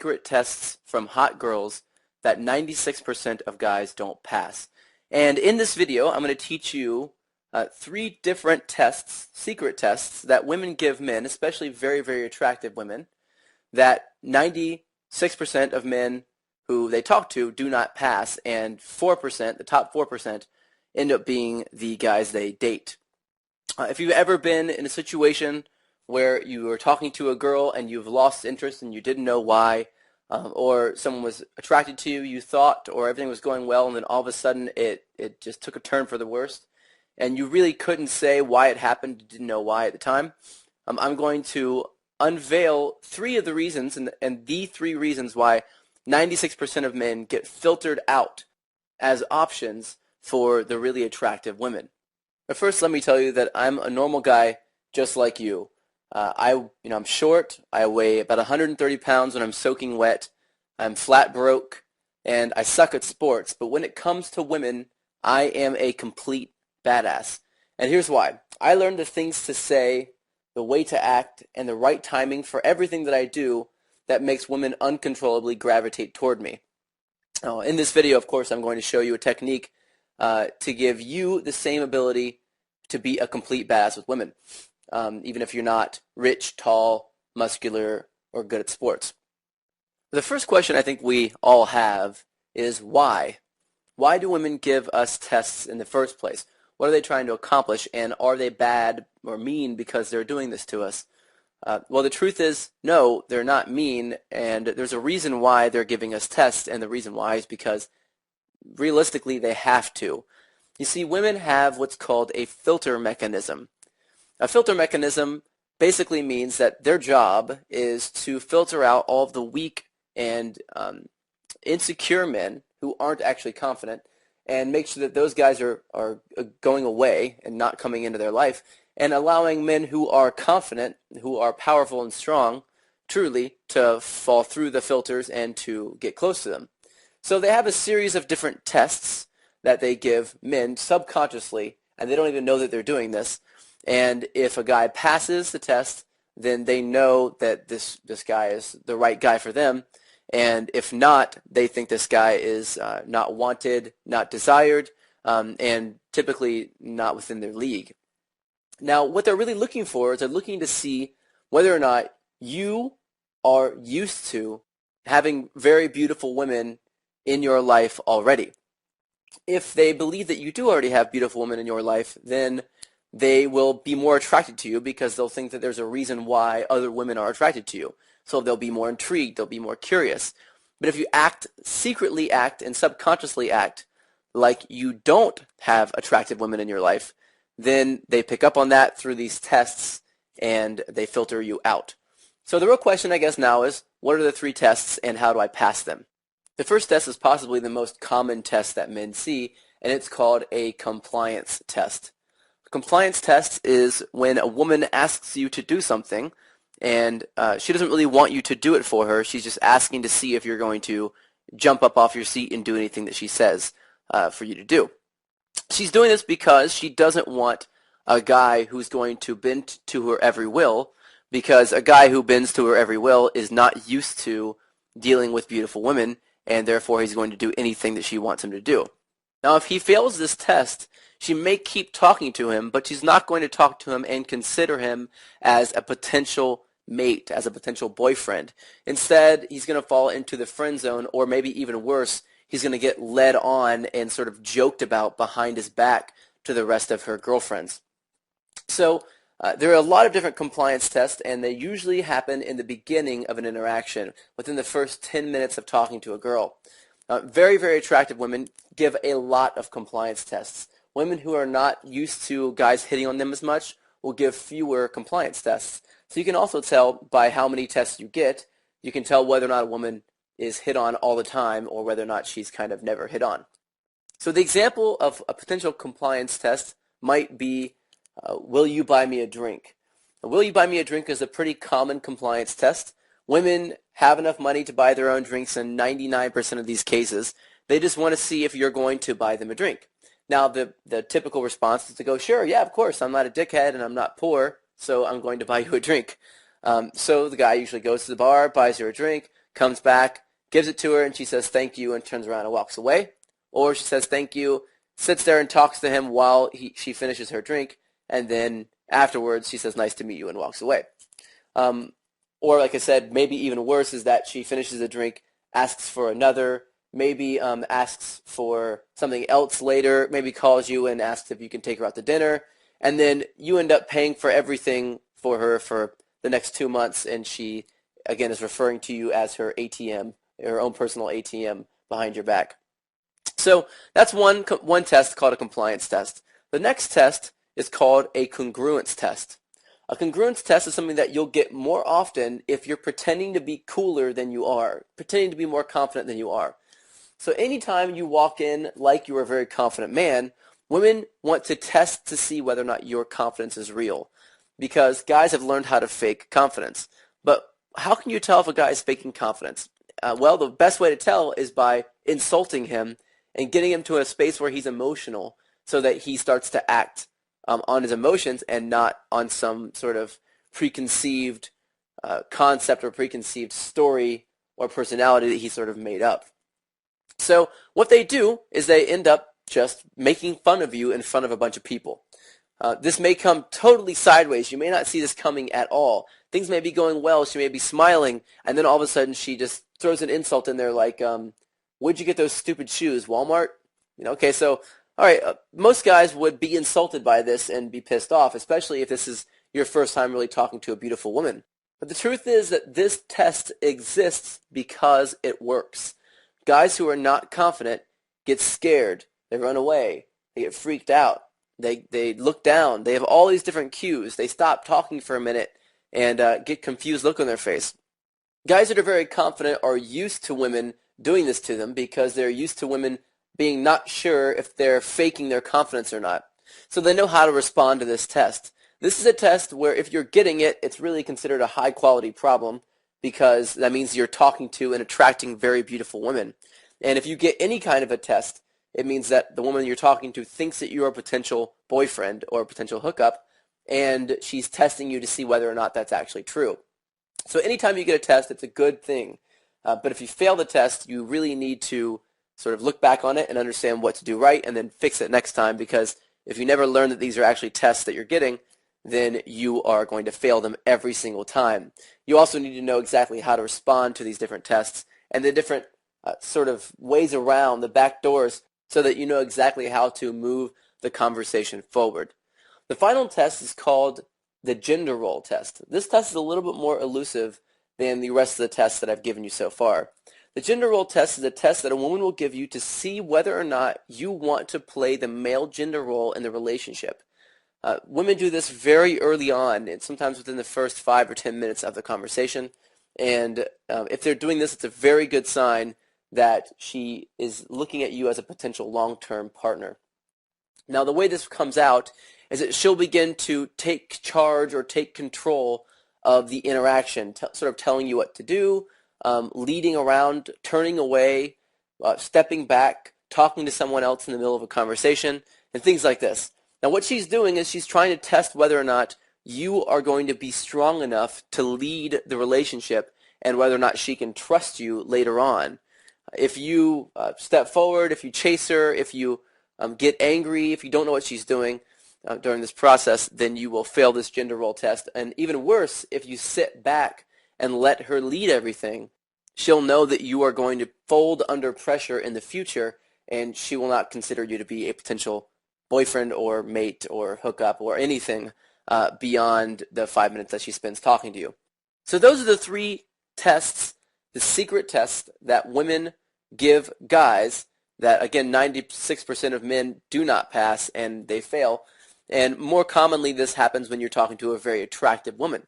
secret tests from hot girls that 96% of guys don't pass. And in this video, I'm going to teach you three different tests, secret tests, that women give men, especially very, very attractive women, that 96% of men who they talk to do not pass, and 4%, the top 4%, end up being the guys they date. If you've ever been in a situation where you were talking to a girl and you've lost interest and you didn't know why, or someone was attracted to you, you thought, or everything was going well, and then all of a sudden it just took a turn for the worst, and you really couldn't say why it happened, you didn't know why at the time, I'm going to unveil three of the reasons, and the three reasons why 96% of men get filtered out as options for the really attractive women. But first, let me tell you that I'm a normal guy just like you. I'm short. I weigh about 130 pounds when I'm soaking wet. I'm flat broke, and I suck at sports. But when it comes to women, I am a complete badass. And here's why. I learned the things to say, the way to act, and the right timing for everything that I do that makes women uncontrollably gravitate toward me. Now, in this video, of course, I'm going to show you a technique to give you the same ability to be a complete badass with women, even if you're not rich, tall, muscular, or good at sports. The first question I think we all have is why? Why do women give us tests in the first place? What are they trying to accomplish, and are they bad or mean because they're doing this to us? Well, the truth is, no, they're not mean, and there's a reason why they're giving us tests, and the reason why is because realistically they have to. You see, women have what's called a filter mechanism. A filter mechanism basically means that their job is to filter out all of the weak and insecure men who aren't actually confident, and make sure that those guys are going away and not coming into their life, and allowing men who are confident, who are powerful and strong, truly, to fall through the filters and to get close to them. So they have a series of different tests that they give men subconsciously, and they don't even know that they're doing this. And if a guy passes the test, then they know that this guy is the right guy for them. And if not, they think this guy is not wanted, not desired, and typically not within their league. Now, what they're really looking for is they're looking to see whether or not you are used to having very beautiful women in your life already. If they believe that you do already have beautiful women in your life, then they will be more attracted to you because they'll think that there's a reason why other women are attracted to you. So they'll be more intrigued, they'll be more curious. But if you secretly act and subconsciously act like you don't have attractive women in your life, then they pick up on that through these tests and they filter you out. So the real question, I guess, now is, what are the three tests and how do I pass them? The first test is possibly the most common test that men see, and it's called a compliance test. A compliance test is when a woman asks you to do something, and she doesn't really want you to do it for her. She's just asking to see if you're going to jump up off your seat and do anything that she says for you to do. She's doing this because she doesn't want a guy who's going to bend to her every will, because a guy who bends to her every will is not used to dealing with beautiful women, and therefore he's going to do anything that she wants him to do. Now, if he fails this test, she may keep talking to him, but she's not going to talk to him and consider him as a potential mate, as a potential boyfriend. Instead, he's going to fall into the friend zone, or maybe even worse, he's going to get led on and sort of joked about behind his back to the rest of her girlfriends. So there are a lot of different compliance tests, and they usually happen in the beginning of an interaction, within the first 10 minutes of talking to a girl. Very, very attractive women give a lot of compliance tests. Women who are not used to guys hitting on them as much will give fewer compliance tests. So you can also tell by how many tests you get, you can tell whether or not a woman is hit on all the time or whether or not she's kind of never hit on. So the example of a potential compliance test might be, will you buy me a drink? Will you buy me a drink is a pretty common compliance test. Women have enough money to buy their own drinks in 99% of these cases. They just want to see if you're going to buy them a drink. Now, the typical response is to go, sure, yeah, of course, I'm not a dickhead and I'm not poor, so I'm going to buy you a drink. So the guy usually goes to the bar, buys her a drink. comes back, gives it to her, and she says thank you and turns around and walks away. Or she says thank you, sits there and talks to him while she finishes her drink, and then afterwards she says nice to meet you and walks away. Or like I said, maybe even worse is that she finishes a drink, asks for another, maybe asks for something else later, maybe calls you and asks if you can take her out to dinner, and then you end up paying for everything for her for the next 2 months, and she, again, is referring to you as her ATM, her own personal ATM behind your back. So that's one test called a compliance test. The next test is called a congruence test. A congruence test is something that you'll get more often if you're pretending to be cooler than you are, pretending to be more confident than you are. So anytime you walk in like you're a very confident man, women want to test to see whether or not your confidence is real, because guys have learned how to fake confidence. But how can you tell if a guy is faking confidence? Well, the best way to tell is by insulting him and getting him to a space where he's emotional so that he starts to act on his emotions and not on some sort of preconceived concept or preconceived story or personality that he sort of made up. So what they do is they end up just making fun of you in front of a bunch of people. This may come totally sideways. You may not see this coming at all. Things may be going well. She may be smiling, and then all of a sudden she just throws an insult in there like, where'd you get those stupid shoes, Walmart? Okay, so all right, most guys would be insulted by this and be pissed off, especially if this is your first time really talking to a beautiful woman. But the truth is that this test exists because it works. Guys who are not confident get scared. They run away. They get freaked out. They look down. They have all these different cues. They stop talking for a minute and get confused look on their face. Guys that are very confident are used to women doing this to them because they're used to women being not sure if they're faking their confidence or not. So they know how to respond to this test. This is a test where if you're getting it, it's really considered a high-quality problem because that means you're talking to and attracting very beautiful women. And if you get any kind of a test, it means that the woman you're talking to thinks that you're a potential boyfriend or a potential hookup, and she's testing you to see whether or not that's actually true. So anytime you get a test, it's a good thing. But if you fail the test, you really need to sort of look back on it and understand what to do right and then fix it next time, because if you never learn that these are actually tests that you're getting, then you are going to fail them every single time. You also need to know exactly how to respond to these different tests and the different sort of ways around the back doors so that you know exactly how to move the conversation forward. The final test is called the gender role test. This test is a little bit more elusive than the rest of the tests that I've given you so far. The gender role test is a test that a woman will give you to see whether or not you want to play the male gender role in the relationship. Women do this very early on, and sometimes within the first 5 or 10 minutes of the conversation. And if they're doing this, it's a very good sign that she is looking at you as a potential long-term partner. Now, the way this comes out is that she'll begin to take charge or take control of the interaction, sort of telling you what to do, leading around, turning away, stepping back, talking to someone else in the middle of a conversation, and things like this. Now what she's doing is she's trying to test whether or not you are going to be strong enough to lead the relationship and whether or not she can trust you later on. If you step forward, if you chase her, if you get angry, if you don't know what she's doing during this process, then you will fail this gender role test. And even worse, if you sit back and let her lead everything, she'll know that you are going to fold under pressure in the future, and she will not consider you to be a potential boyfriend or mate or hookup or anything beyond the 5 minutes that she spends talking to you. So those are the 3 tests, the secret tests that women give guys that, again, 96% of men do not pass and they fail. And more commonly, this happens when you're talking to a very attractive woman.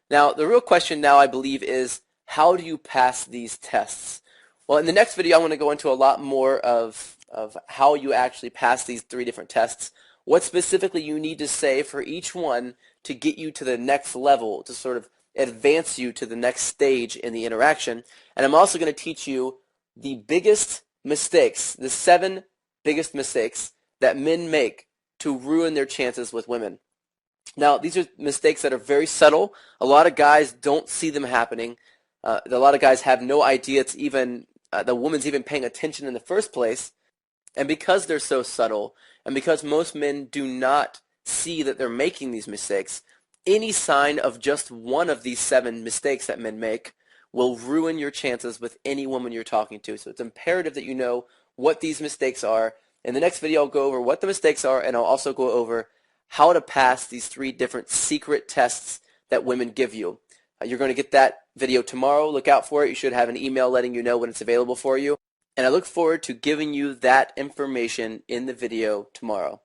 Now, the real question now, I believe, is how do you pass these tests? Well, in the next video, I'm going to go into a lot more of how you actually pass these 3 different tests, what specifically you need to say for each one to get you to the next level, to sort of advance you to the next stage in the interaction. And I'm also going to teach you the biggest mistakes, the 7 biggest mistakes that men make to ruin their chances with women. Now, these are mistakes that are very subtle. A lot of guys don't see them happening. A lot of guys have no idea it's even the woman's even paying attention in the first place. And because they're so subtle, and because most men do not see that they're making these mistakes, any sign of just one of these 7 mistakes that men make will ruin your chances with any woman you're talking to. So it's imperative that you know what these mistakes are. In the next video, I'll go over what the mistakes are, and I'll also go over how to pass these 3 different secret tests that women give you. You're going to get that video tomorrow. Look out for it. You should have an email letting you know when it's available for you. And I look forward to giving you that information in the video tomorrow.